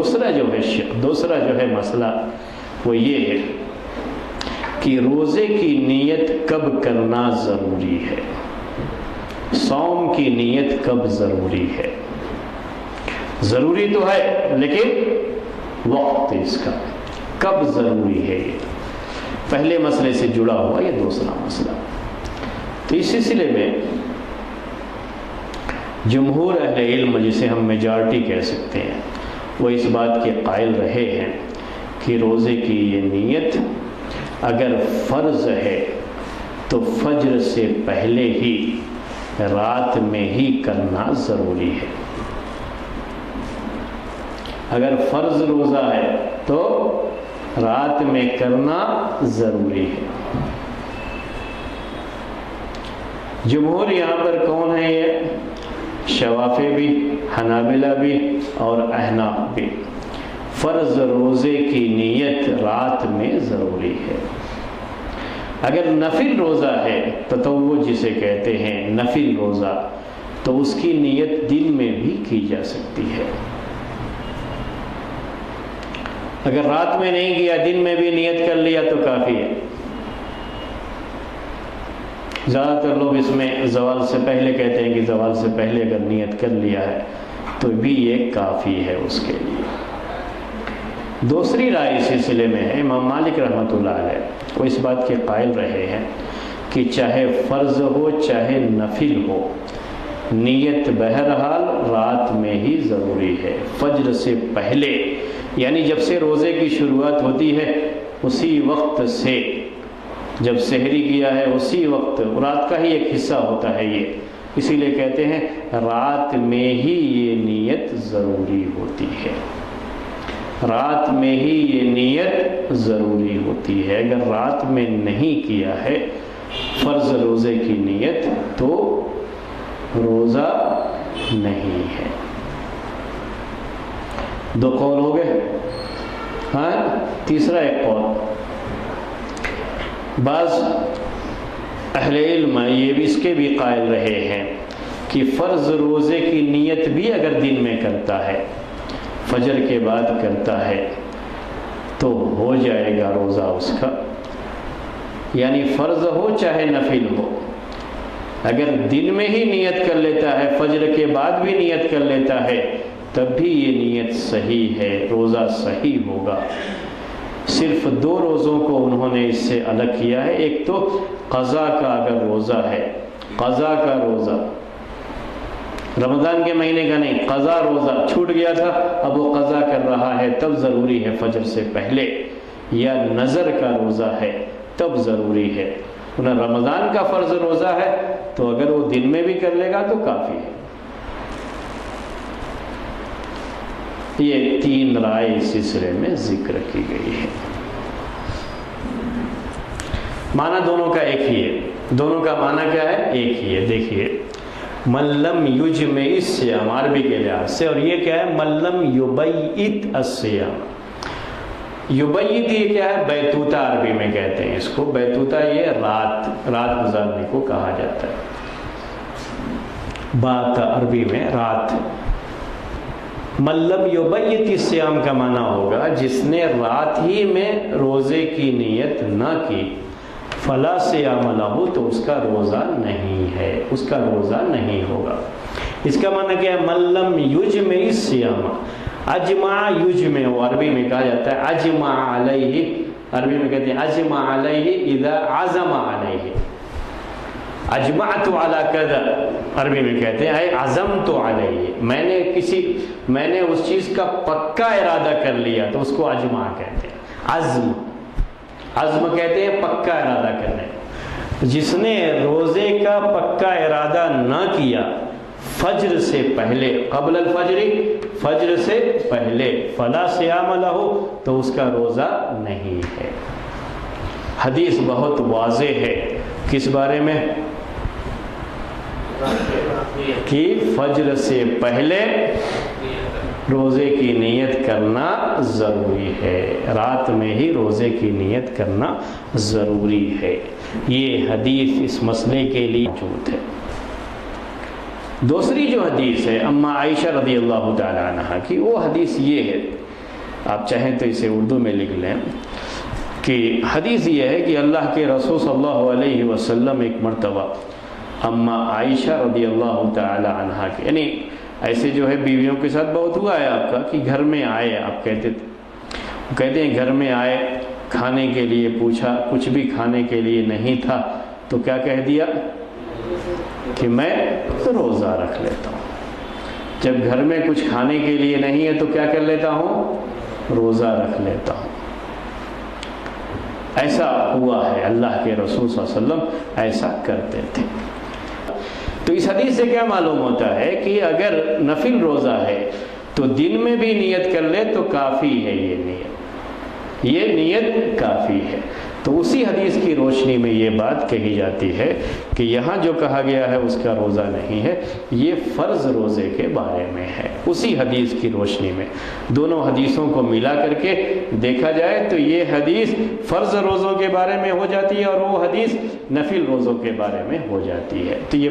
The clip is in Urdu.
دوسرا جو ہے مسئلہ وہ یہ ہے کہ روزے کی نیت کب کرنا ضروری ہے، صوم کی نیت کب ضروری ہے۔ ضروری تو ہے لیکن وقت اس کا کب ضروری ہے، یہ پہلے مسئلے سے جڑا ہوا یہ دوسرا مسئلہ۔ تو اس سلسلے میں جمہور اہل علم، جسے ہم میجارٹی کہہ سکتے ہیں، وہ اس بات کے قائل رہے ہیں کہ روزے کی یہ نیت اگر فرض ہے تو فجر سے پہلے ہی رات میں ہی کرنا ضروری ہے۔ اگر فرض روزہ ہے تو رات میں کرنا ضروری ہے۔ جمہور یہاں پر کون ہے؟ یہ شوافی بھی، حنابلہ بھی اور احناف بھی۔ فرض روزے کی نیت رات میں ضروری ہے۔ اگر نفل روزہ ہے، تطوع جسے کہتے ہیں، نفل روزہ، تو اس کی نیت دن میں بھی کی جا سکتی ہے۔ اگر رات میں نہیں کیا، دن میں بھی نیت کر لیا تو کافی ہے۔ زیادہ تر لوگ اس میں زوال سے پہلے کہتے ہیں کہ زوال سے پہلے اگر نیت کر لیا ہے تو بھی یہ کافی ہے اس کے لیے۔ دوسری رائے اس سلسلے میں ہے امام مالک رحمۃ اللہ علیہ، وہ اس بات کے قائل رہے ہیں کہ چاہے فرض ہو چاہے نفل ہو، نیت بہرحال رات میں ہی ضروری ہے، فجر سے پہلے، یعنی جب سے روزے کی شروعات ہوتی ہے اسی وقت سے، جب سحری کیا ہے اسی وقت، رات کا ہی ایک حصہ ہوتا ہے یہ، اسی لیے کہتے ہیں رات میں ہی یہ نیت ضروری ہوتی ہے، رات میں ہی یہ نیت ضروری ہوتی ہے۔ اگر رات میں نہیں کیا ہے فرض روزے کی نیت تو روزہ نہیں ہے۔ دو قول ہو گئے۔ ہاں، تیسرا ایک قول، بعض اہل علم یہ بھی اس کے بھی قائل رہے ہیں کہ فرض روزے کی نیت بھی اگر دن میں کرتا ہے، فجر کے بعد کرتا ہے تو ہو جائے گا روزہ اس کا، یعنی فرض ہو چاہے نفل ہو، اگر دن میں ہی نیت کر لیتا ہے، فجر کے بعد بھی نیت کر لیتا ہے، تب بھی یہ نیت صحیح ہے، روزہ صحیح ہوگا۔ صرف دو روزوں کو انہوں نے اس سے الگ کیا ہے، ایک تو قضا کا اگر روزہ ہے، قضا کا روزہ رمضان کے مہینے کا نہیں، قضا روزہ چھوٹ گیا تھا، اب وہ قضا کر رہا ہے تب ضروری ہے فجر سے پہلے، یا نظر کا روزہ ہے تب ضروری ہے۔ انہیں رمضان کا فرض روزہ ہے تو اگر وہ دن میں بھی کر لے گا تو کافی ہے۔ یہ تین رائے اس سلسلے میں ذکر کی گئی ہے۔ معنی دونوں کا ایک ہی ہے، دونوں کا معنی کیا ہے؟ ایک ہی ہے۔ دیکھیے، من لم یجمع الصیام عربی کے لحاظ سے، اور یہ کیا ہے؟ من لم یبیت الصیام۔ یبیت یہ کیا ہے؟ بیتوتہ عربی میں کہتے ہیں اس کو، بیتوتہ یہ رات گزارنے کو کہا جاتا ہے، بات عربی میں رات۔ من لم یبیت الصیام کا معنی ہوگا جس نے رات ہی میں روزے کی نیت نہ کی، فلا صیام لہ، تو اس کا روزہ نہیں ہے، اس کا روزہ نہیں ہوگا۔ اس کا معنی کیا ہے؟ من لم یجمع الصیام، اجمع یجمع عربی میں کہا جاتا ہے اجمع علیہ، عربی میں کہتے ہیں اجمع علیہ اذا عزم علیہ، اجمعت علی کذا عربی میں کہتے ہیں اے عزمت علیہ، میں نے اس چیز کا پکا ارادہ کر لیا تو اس کو اجمع کہتے ہیں۔ عزم کہتے ہیں پکا ارادہ کرنے۔ جس نے روزے کا پکا ارادہ نہ کیا فجر سے پہلے، قبل الفجر، فجر سے پہلے، فلا صیام لہ، تو اس کا روزہ نہیں ہے۔ حدیث بہت واضح ہے کس بارے میں؟ کہ فجر سے پہلے روزے کی نیت کرنا ضروری ہے، رات میں ہی روزے کی نیت کرنا ضروری ہے۔ یہ حدیث اس مسئلے کے لیے موجود ہے۔ دوسری جو حدیث ہے اما عائشہ رضی اللہ تعالی عنہا کی، وہ حدیث یہ ہے آپ چاہیں تو اسے اردو میں لکھ لیں کہ حدیث یہ ہے کہ اللہ کے رسول صلی اللہ علیہ وسلم ایک مرتبہ اماں عائشہ رضی اللہ تعالی عنہا کے، یعنی ایسے جو ہے بیویوں کے ساتھ بہت ہوا ہے آپ کا کہ گھر میں آئے، آپ کہتے ہیں گھر میں آئے، کھانے کے لیے پوچھا، کچھ بھی کھانے کے لیے نہیں تھا تو کیا کہہ دیا کہ میں روزہ رکھ لیتا ہوں۔ جب گھر میں کچھ کھانے کے لیے نہیں ہے تو کیا کر لیتا ہوں؟ روزہ رکھ لیتا ہوں۔ ایسا ہوا ہے، اللہ کے رسول صلی اللہ علیہ وسلم ایسا کرتے تھے۔ تو اس حدیث سے کیا معلوم ہوتا ہے کہ اگر نفل روزہ ہے تو دن میں بھی نیت کر لے تو کافی ہے، یہ نیت کافی ہے۔ تو اسی حدیث کی روشنی میں یہ بات کہی جاتی ہے کہ یہاں جو کہا گیا ہے اس کا روزہ نہیں ہے، یہ فرض روزے کے بارے میں ہے۔ اسی حدیث کی روشنی میں دونوں حدیثوں کو ملا کر کے دیکھا جائے تو یہ حدیث فرض روزوں کے بارے میں ہو جاتی ہے اور وہ حدیث نفل روزوں کے بارے میں ہو جاتی ہے۔ تو یہ